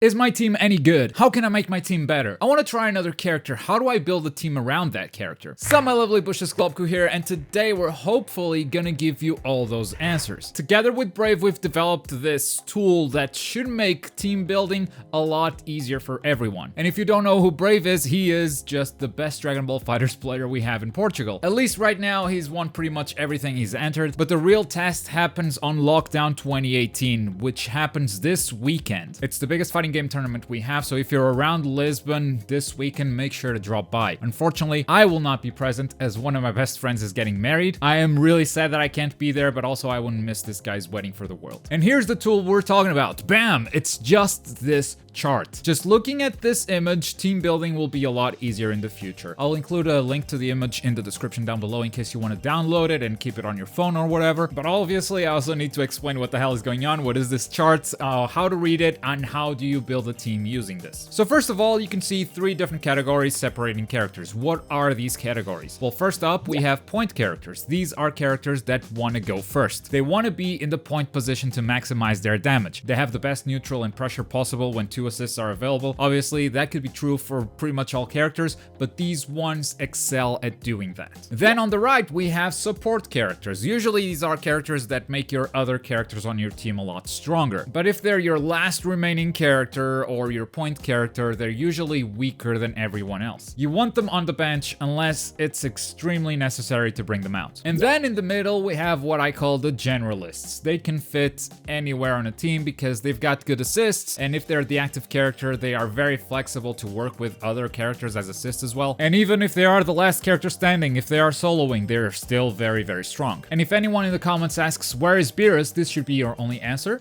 Is my team any good? How can I make my team better? I want to try another character. How do I build a team around that character? Sup my lovely bushes, Globku here, and today we're hopefully gonna give you all those answers. Together with Brave, we've developed this tool that should make team building a lot easier for everyone. And if you don't know who Brave is, he is just the best Dragon Ball FighterZ player we have in Portugal. At least right now, he's won pretty much everything he's entered, but the real test happens on Lockdown 2018, which happens this weekend. It's the biggest fighting game tournament we have, so if you're around Lisbon this weekend, make sure to drop by. Unfortunately, I will not be present as one of my best friends is getting married. I am really sad that I can't be there, but also I wouldn't miss this guy's wedding for the world. And here's the tool we're talking about. Bam! It's just this chart. Just looking at this image, team building will be a lot easier in the future. I'll include a link to the image in the description down below in case you want to download it and keep it on your phone or whatever. But obviously, I also need to explain what the hell is going on, what is this chart, how to read it, and how do you build a team using this. So first of all, you can see 3 different categories separating characters. What are these categories? Well, first up, we have point characters. These are characters that want to go first. They want to be in the point position to maximize their damage. They have the best neutral and pressure possible when 2 assists are available. Obviously, that could be true for pretty much all characters, but these ones excel at doing that. Then on the right, we have support characters. Usually these are characters that make your other characters on your team a lot stronger. But if they're your last remaining character or your point character, they're usually weaker than everyone else. You want them on the bench unless it's extremely necessary to bring them out. And then in the middle, we have what I call the Generalists. They can fit anywhere on a team because they've got good assists, and if they're the active character, they are very flexible to work with other characters as assists as well. And even if they are the last character standing, if they are soloing, they're still very, very strong. And if anyone in the comments asks, where is Beerus, this should be your only answer.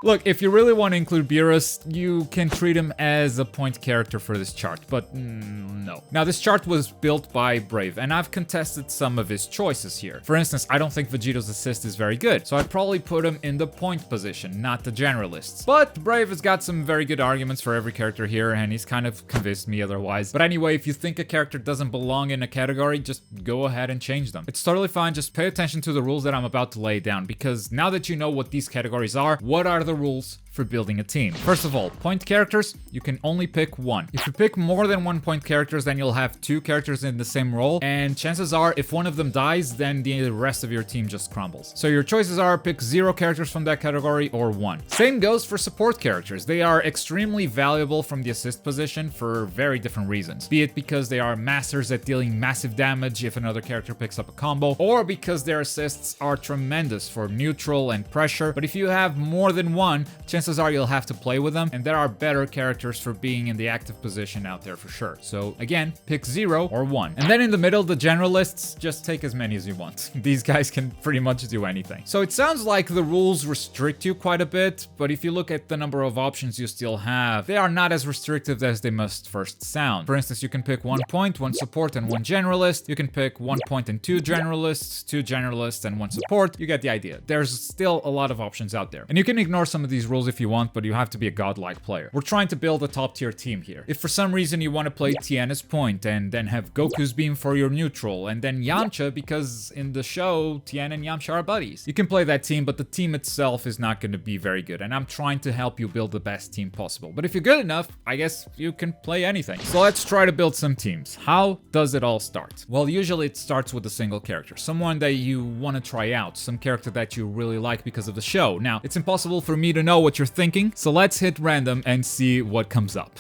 Look, if you really want to include Beerus, you can treat him as a point character for this chart, but no. Now, this chart was built by Brave, and I've contested some of his choices here. For instance, I don't think Vegeta's assist is very good, so I'd probably put him in the point position, not the Generalists. But Brave has got some very good arguments for every character here, and he's kind of convinced me otherwise. But anyway, if you think a character doesn't belong in a category, just go ahead and change them. It's totally fine, just pay attention to the rules that I'm about to lay down, because now that you know what these categories are, what are the rules for building a team? First of all, point characters, you can only pick one. If you pick more than 1 point characters, then you'll have 2 characters in the same role, and chances are if one of them dies, then the rest of your team just crumbles. So your choices are pick 0 characters from that category or 1. Same goes for support characters. They are extremely valuable from the assist position for very different reasons. Be it because they are masters at dealing massive damage if another character picks up a combo, or because their assists are tremendous for neutral and pressure. But if you have more than 1, chances are you'll have to play with them, and there are better characters for being in the active position out there for sure. So again, pick 0 or 1. And then in the middle, the Generalists, just take as many as you want. These guys can pretty much do anything. So it sounds like the rules restrict you quite a bit, but if you look at the number of options you still have, they are not as restrictive as they must first sound. For instance, you can pick 1 point, 1 support, and 1 Generalist. You can pick 1 point and 2 Generalists, 2 Generalists, and 1 support. You get the idea. There's still a lot of options out there. And you can ignore some of these rules if you want, but you have to be a godlike player. We're trying to build a top tier team here. If for some reason you want to play Tien as point and then have Goku's beam for your neutral and then Yamcha, because in the show Tien and Yamcha are buddies, you can play that team, but the team itself is not going to be very good, and I'm trying to help you build the best team possible. But if you're good enough, I guess you can play anything. So let's try to build some teams. How does it all start? Well, usually it starts with a single character, someone that you want to try out, some character that you really like because of the show. Now, it's impossible for me to know what you're thinking, so let's hit random and see what comes up.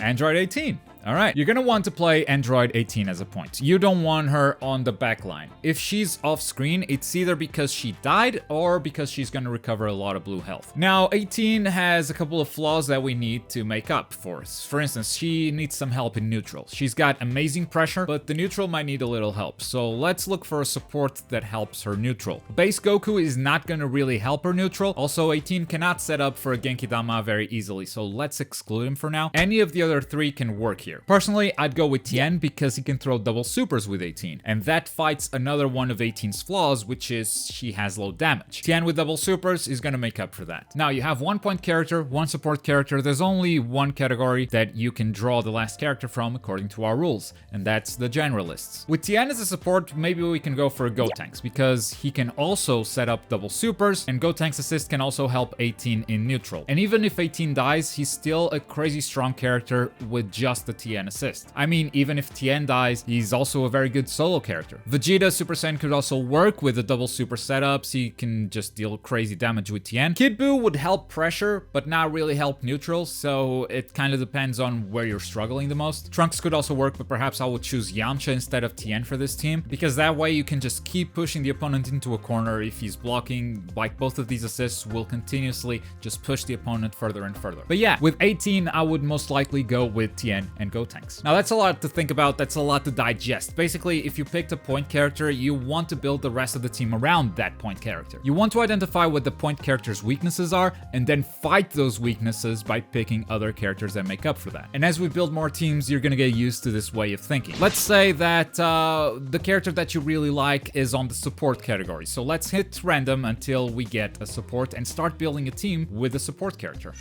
Android 18. Alright, you're gonna want to play Android 18 as a point. You don't want her on the back line. If she's off screen, it's either because she died or because she's gonna recover a lot of blue health. Now, 18 has a couple of flaws that we need to make up for. For instance, she needs some help in neutral. She's got amazing pressure, but the neutral might need a little help. So let's look for a support that helps her neutral. Base Goku is not gonna really help her neutral. Also, 18 cannot set up for a Genki Dama very easily, so let's exclude him for now. Any of the other 3 can work here. here. Personally, I'd go with Tien because he can throw double supers with 18, and that fights another one of 18's flaws, which is she has low damage. Tien with double supers is gonna make up for that. Now you have 1 point character, 1 support character. There's only one category that you can draw the last character from according to our rules, and that's the Generalists. With Tien as a support, maybe we can go for Gotenks because he can also set up double supers, and Gotenks assist can also help 18 in neutral. And even if 18 dies, he's still a crazy strong character with just the Tien assist. I mean, even if Tien dies, he's also a very good solo character. Vegeta Super Saiyan could also work with the double super setups. He can just deal crazy damage with Tien. Kid Buu would help pressure, but not really help neutral, so it kind of depends on where you're struggling the most. Trunks could also work, but perhaps I would choose Yamcha instead of Tien for this team, because that way you can just keep pushing the opponent into a corner if he's blocking. Like, both of these assists will continuously just push the opponent further and further. But yeah, with 18, I would most likely go with Tien and Gotenks. Now that's a lot to think about, that's a lot to digest. Basically, if you picked a point character, you want to build the rest of the team around that point character. You want to identify what the point character's weaknesses are, and then fight those weaknesses by picking other characters that make up for that. And as we build more teams, you're gonna get used to this way of thinking. Let's say that the character that you really like is on the support category. So let's hit random until we get a support and start building a team with a support character.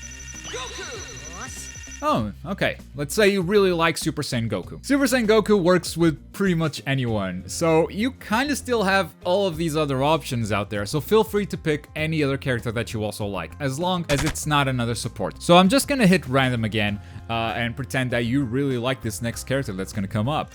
Oh, okay. Let's say you really like Super Saiyan Goku. Super Saiyan Goku works with pretty much anyone, so you kind of still have all of these other options out there, so feel free to pick any other character that you also like, as long as it's not another support. So I'm just gonna hit random again, and pretend that you really like this next character that's gonna come up.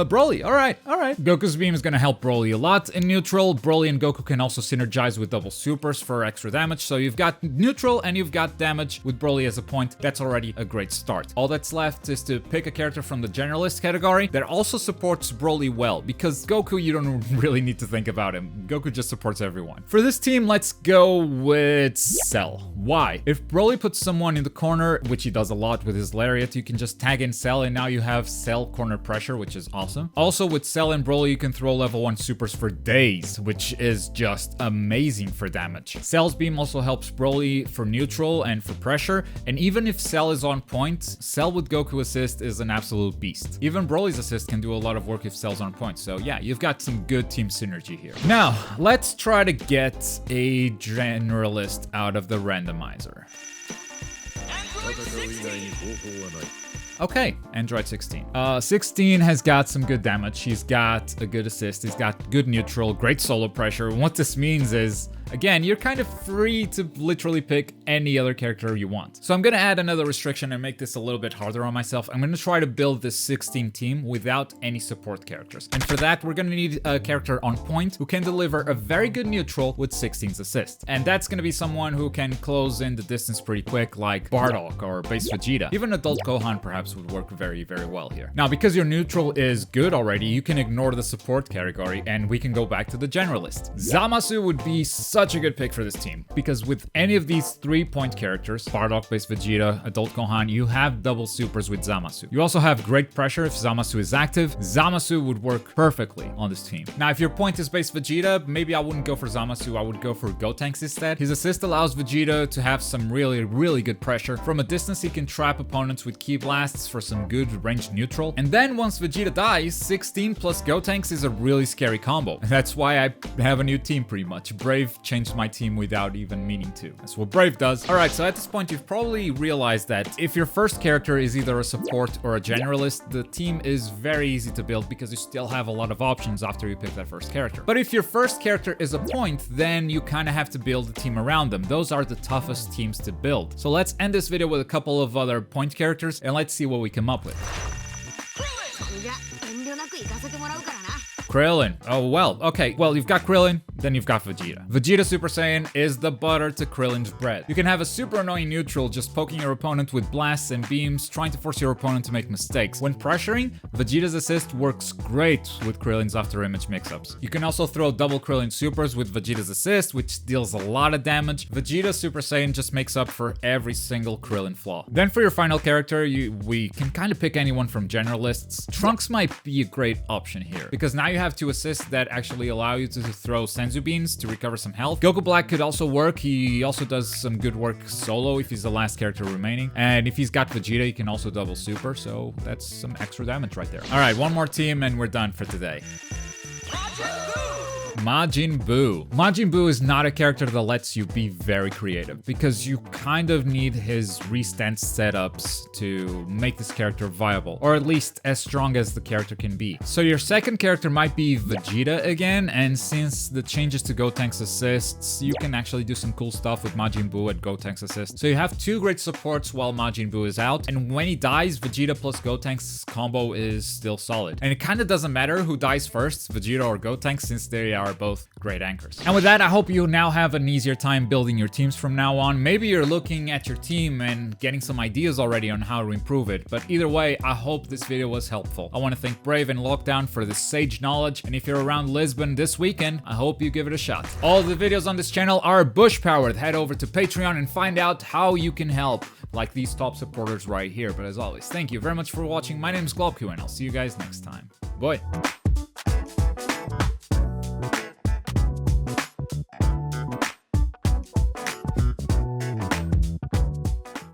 Broly, alright. Goku's beam is gonna help Broly a lot in neutral. Broly and Goku can also synergize with double supers for extra damage, so you've got neutral and you've got damage with Broly as a point. That's already a great start. All that's left is to pick a character from the Generalist category that also supports Broly well, because Goku, you don't really need to think about him. Goku just supports everyone. For this team, let's go with Cell. Why? If Broly puts someone in the corner, which he does a lot with his Lariat, you can just tag in Cell, and now you have Cell corner pressure, which is awesome. Also, with Cell and Broly, you can throw level 1 supers for days, which is just amazing for damage. Cell's beam also helps Broly for neutral and for pressure, and even if Cell is on point, Cell with Goku assist is an absolute beast. Even Broly's assist can do a lot of work if Cell's on point, so yeah, you've got some good team synergy here. Now, let's try to get a Generalist out of the randomizer. Okay, Android 16. 16 has got some good damage. He's got a good assist. He's got good neutral, great solo pressure. What this means is, again, you're kind of free to literally pick any other character you want. So I'm gonna add another restriction and make this a little bit harder on myself. I'm gonna try to build this 16 team without any support characters. And for that, we're gonna need a character on point who can deliver a very good neutral with 16's assist. And that's gonna be someone who can close in the distance pretty quick, like Bardock or Base Vegeta. Even Adult Gohan perhaps would work very, very well here. Now, because your neutral is good already, you can ignore the support category and we can go back to the Generalist. Zamasu would be such a good pick for this team, because with any of these 3-point characters, Bardock, Base Vegeta, Adult Gohan, you have double supers with Zamasu. You also have great pressure if Zamasu is active. Zamasu would work perfectly on this team. Now, if your point is Base Vegeta, maybe I wouldn't go for Zamasu, I would go for Gotenks instead. His assist allows Vegeta to have some really, really good pressure. From a distance, he can trap opponents with Ki Blasts for some good ranged neutral. And then once Vegeta dies, 16 plus Gotenks is a really scary combo. And that's why I have a new team pretty much. Brave changed my team without even meaning to. That's what Brave does. Alright, so at this point you've probably realized that if your first character is either a support or a Generalist, the team is very easy to build because you still have a lot of options after you pick that first character. But if your first character is a point, then you kind of have to build a team around them. Those are the toughest teams to build. So let's end this video with a couple of other point characters and let's see what we come up with. Krillin. Oh, well, okay. Well, you've got Krillin, then you've got Vegeta. Vegeta Super Saiyan is the butter to Krillin's bread. You can have a super annoying neutral just poking your opponent with blasts and beams, trying to force your opponent to make mistakes. When pressuring, Vegeta's assist works great with Krillin's after image mix-ups. You can also throw double Krillin supers with Vegeta's assist, which deals a lot of damage. Vegeta Super Saiyan just makes up for every single Krillin flaw. Then for your final character, we can kind of pick anyone from Generalists. Trunks might be a great option here, because now you you have 2 assists that actually allow you to throw Senzu beans to recover some health. Goku Black could also work. He also does some good work solo if he's the last character remaining. And if he's got Vegeta, he can also double super. So that's some extra damage right there. All right, one more team and we're done for today. Majin Buu. Majin Buu is not a character that lets you be very creative because you kind of need his restance setups to make this character viable, or at least as strong as the character can be. So your second character might be Vegeta again, and since the changes to Gotenks assists, you can actually do some cool stuff with Majin Buu at Gotenks assist. So you have 2 great supports while Majin Buu is out, and when he dies, Vegeta plus Gotenks combo is still solid. And it kind of doesn't matter who dies first, Vegeta or Gotenks, since they are both great anchors. And with that, I hope you now have an easier time building your teams from now on. Maybe you're looking at your team and getting some ideas already on how to improve it, but either way, I hope this video was helpful. I want to thank Brave and Lockdown for this sage knowledge, and if you're around Lisbon this weekend, I hope you give it a shot. All the videos on this channel are bush powered. Head over to Patreon and find out how you can help, like these top supporters right here. But as always, thank you very much for watching. My name is Globku, and I'll see you guys next time. Bye.